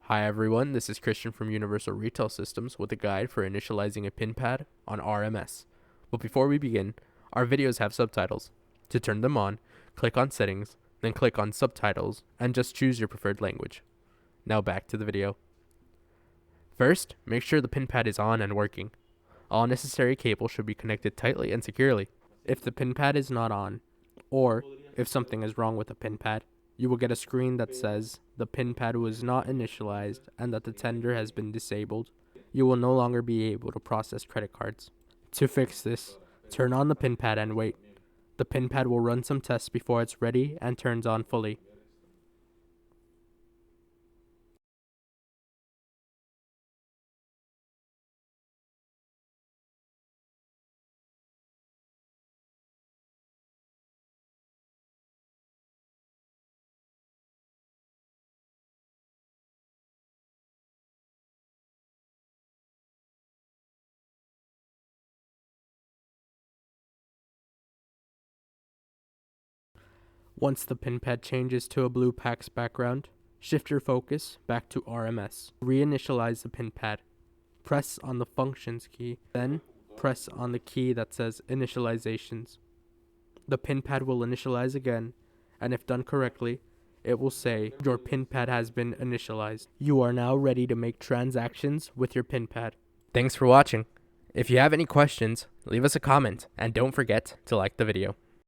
Hi everyone, this is Christian from Universal Retail Systems with a guide for initializing a pin pad on RMS. But before we begin, our videos have subtitles. To turn them on, click on Settings, then click on Subtitles, and just choose your preferred language. Now back to the video. First, make sure the pin pad is on and working. All necessary cables should be connected tightly and securely. If the pin pad is not on, or if something is wrong with the pin pad, you will get a screen that says the pin pad was not initialized and that the tender has been disabled. You will no longer be able to process credit cards. To fix this, turn on the pin pad and wait. The pin pad will run some tests before it's ready and turns on fully. Once the pin pad changes to a blue PAX background, shift your focus back to RMS. Reinitialize the pin pad. Press on the Functions key, then press on the key that says Initializations. The pin pad will initialize again, and if done correctly, it will say your pin pad has been initialized. You are now ready to make transactions with your pin pad. Thanks for watching. If you have any questions, leave us a comment and don't forget to like the video.